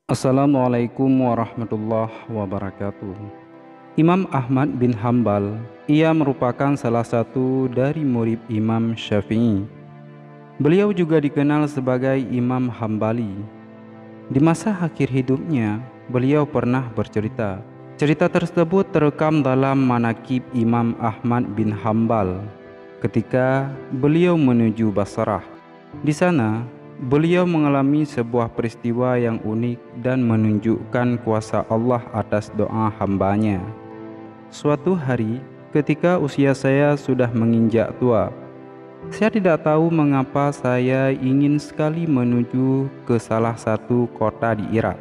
Assalamualaikum warahmatullahi wabarakatuh. Imam Ahmad bin Hambal, ia merupakan salah satu dari murid Imam Syafi'i. Beliau juga dikenal sebagai Imam Hambali. Di masa akhir hidupnya, beliau pernah bercerita. Cerita tersebut terekam dalam Manaqib Imam Ahmad bin Hambal ketika beliau menuju Basrah. Di sana, beliau mengalami sebuah peristiwa yang unik dan menunjukkan kuasa Allah atas doa hambanya. Suatu hari, ketika usia saya sudah menginjak tua, saya tidak tahu mengapa saya ingin sekali menuju ke salah satu kota di Irak.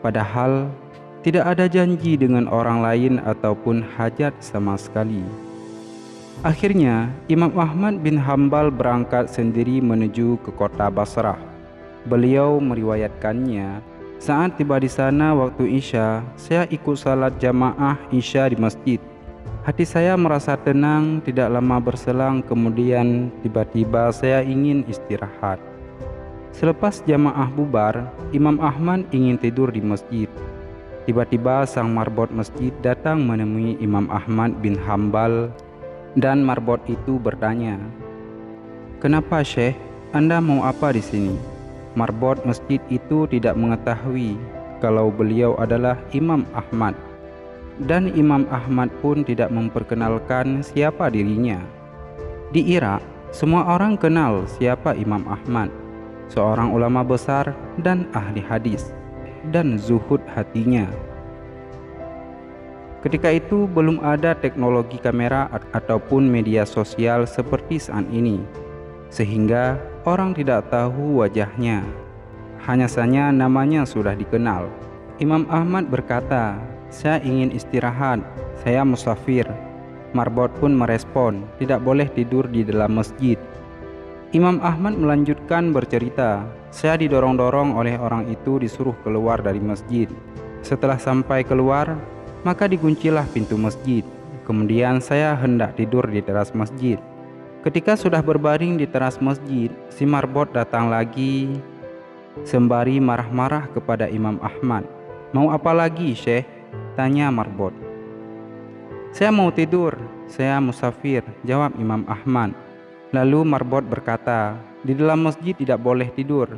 Padahal, tidak ada janji dengan orang lain ataupun hajat sama sekali. Akhirnya, Imam Ahmad bin Hambal berangkat sendiri menuju ke kota Basrah. Beliau meriwayatkannya, saat tiba di sana waktu Isya, saya ikut salat jamaah Isya di masjid. Hati saya merasa tenang, tidak lama berselang kemudian tiba-tiba saya ingin istirahat. Selepas jamaah bubar, Imam Ahmad ingin tidur di masjid. Tiba-tiba sang marbot masjid datang menemui Imam Ahmad bin Hambal. Dan marbot itu bertanya, "Kenapa Syekh? Anda mau apa di sini?" Marbot masjid itu tidak mengetahui kalau beliau adalah Imam Ahmad. Dan Imam Ahmad pun tidak memperkenalkan siapa dirinya. Di Irak, semua orang kenal siapa Imam Ahmad, seorang ulama besar dan ahli hadis, dan zuhud hatinya. Ketika itu belum ada teknologi kamera ataupun media sosial seperti saat ini, sehingga orang tidak tahu wajahnya. Hanya saja namanya sudah dikenal. Imam Ahmad berkata, "Saya ingin istirahat, saya musafir." Marbot pun merespon, "Tidak boleh tidur di dalam masjid." Imam Ahmad melanjutkan bercerita, "Saya didorong-dorong oleh orang itu disuruh keluar dari masjid. Setelah sampai keluar, maka dikuncilah pintu masjid. Kemudian saya hendak tidur di teras masjid. Ketika sudah berbaring di teras masjid, si marbot datang lagi sembari marah-marah kepada Imam Ahmad. "Mau apa lagi, Syekh?" tanya marbot. "Saya mau tidur, saya musafir," jawab Imam Ahmad. Lalu marbot berkata, "Di dalam masjid tidak boleh tidur.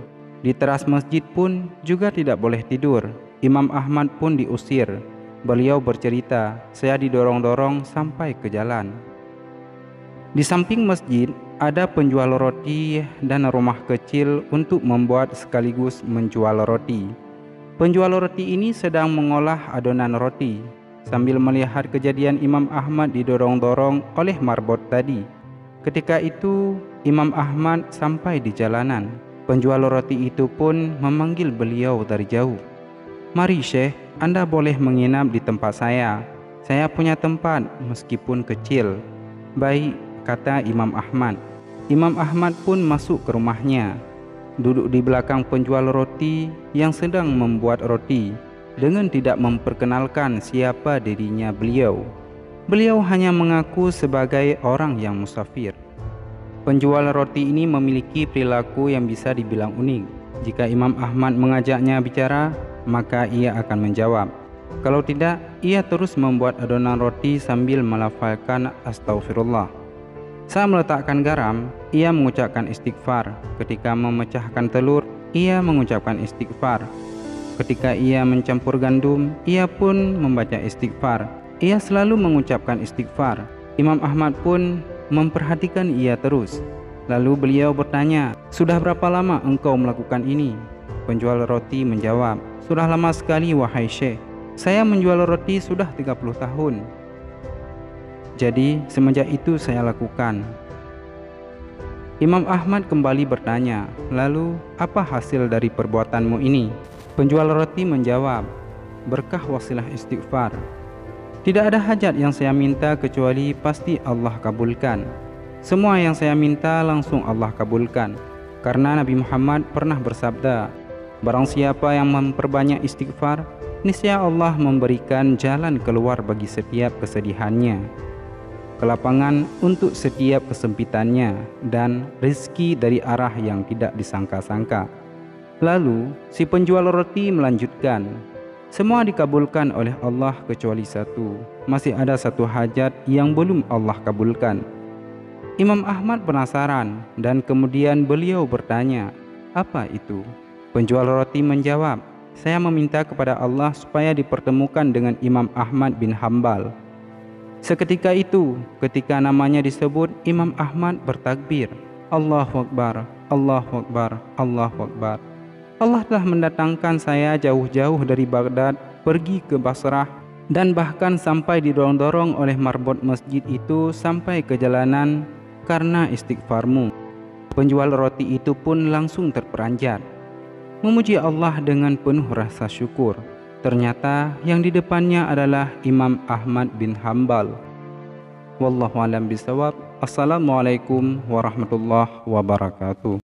Di teras masjid pun juga tidak boleh tidur." Imam Ahmad pun diusir. Beliau bercerita, "Saya didorong-dorong sampai ke jalan. Di samping masjid ada penjual roti dan rumah kecil untuk membuat sekaligus menjual roti. Penjual roti ini sedang mengolah adonan roti. Sambil melihat kejadian Imam Ahmad didorong-dorong oleh marbot tadi. Ketika itu Imam Ahmad sampai di jalanan. Penjual roti itu pun memanggil beliau dari jauh. "Mari Syekh, Anda boleh menginap di tempat saya. Saya punya tempat meskipun kecil." "Baik," kata Imam Ahmad. Imam Ahmad pun masuk ke rumahnya, duduk di belakang penjual roti yang sedang membuat roti dengan tidak memperkenalkan siapa dirinya beliau. Beliau hanya mengaku sebagai orang yang musafir. Penjual roti ini memiliki perilaku yang bisa dibilang unik. Jika Imam Ahmad mengajaknya bicara, maka ia akan menjawab. Kalau tidak, ia terus membuat adonan roti sambil melafalkan astagfirullah. Saat meletakkan garam, ia mengucapkan istighfar. Ketika memecahkan telur, ia mengucapkan istighfar. Ketika ia mencampur gandum, ia pun membaca istighfar. Ia selalu mengucapkan istighfar. Imam Ahmad pun memperhatikan ia terus. Lalu beliau bertanya, "Sudah berapa lama engkau melakukan ini?" Penjual roti menjawab, "Sudah lama sekali wahai Syekh. Saya menjual roti sudah 30 tahun. Jadi semenjak itu saya lakukan." Imam Ahmad kembali bertanya, "Lalu apa hasil dari perbuatanmu ini?" Penjual roti menjawab, "Berkah wasilah istighfar. Tidak ada hajat yang saya minta kecuali pasti Allah kabulkan. Semua yang saya minta langsung Allah kabulkan. Karena Nabi Muhammad pernah bersabda, barang siapa yang memperbanyak istighfar, niscaya Allah memberikan jalan keluar bagi setiap kesedihannya, kelapangan untuk setiap kesempitannya, dan rezeki dari arah yang tidak disangka-sangka." Lalu si penjual roti melanjutkan, semua dikabulkan oleh Allah kecuali satu. Masih ada satu hajat yang belum Allah kabulkan. Imam Ahmad penasaran dan kemudian beliau bertanya, apa itu? Penjual roti menjawab, saya meminta kepada Allah supaya dipertemukan dengan Imam Ahmad bin Hambal. Seketika itu, ketika namanya disebut, Imam Ahmad bertakbir, Allahu Akbar, Allahu Akbar, Allahu Akbar. Allah telah mendatangkan saya jauh-jauh dari Baghdad, pergi ke Basrah, dan bahkan sampai didorong-dorong oleh marbot masjid itu sampai ke jalanan karena istighfarmu. Penjual roti itu pun langsung terperanjat, memuji Allah dengan penuh rasa syukur. Ternyata yang di depannya adalah Imam Ahmad bin Hambal. Wallahu a'lam bishawab. Assalamualaikum warahmatullahi wabarakatuh.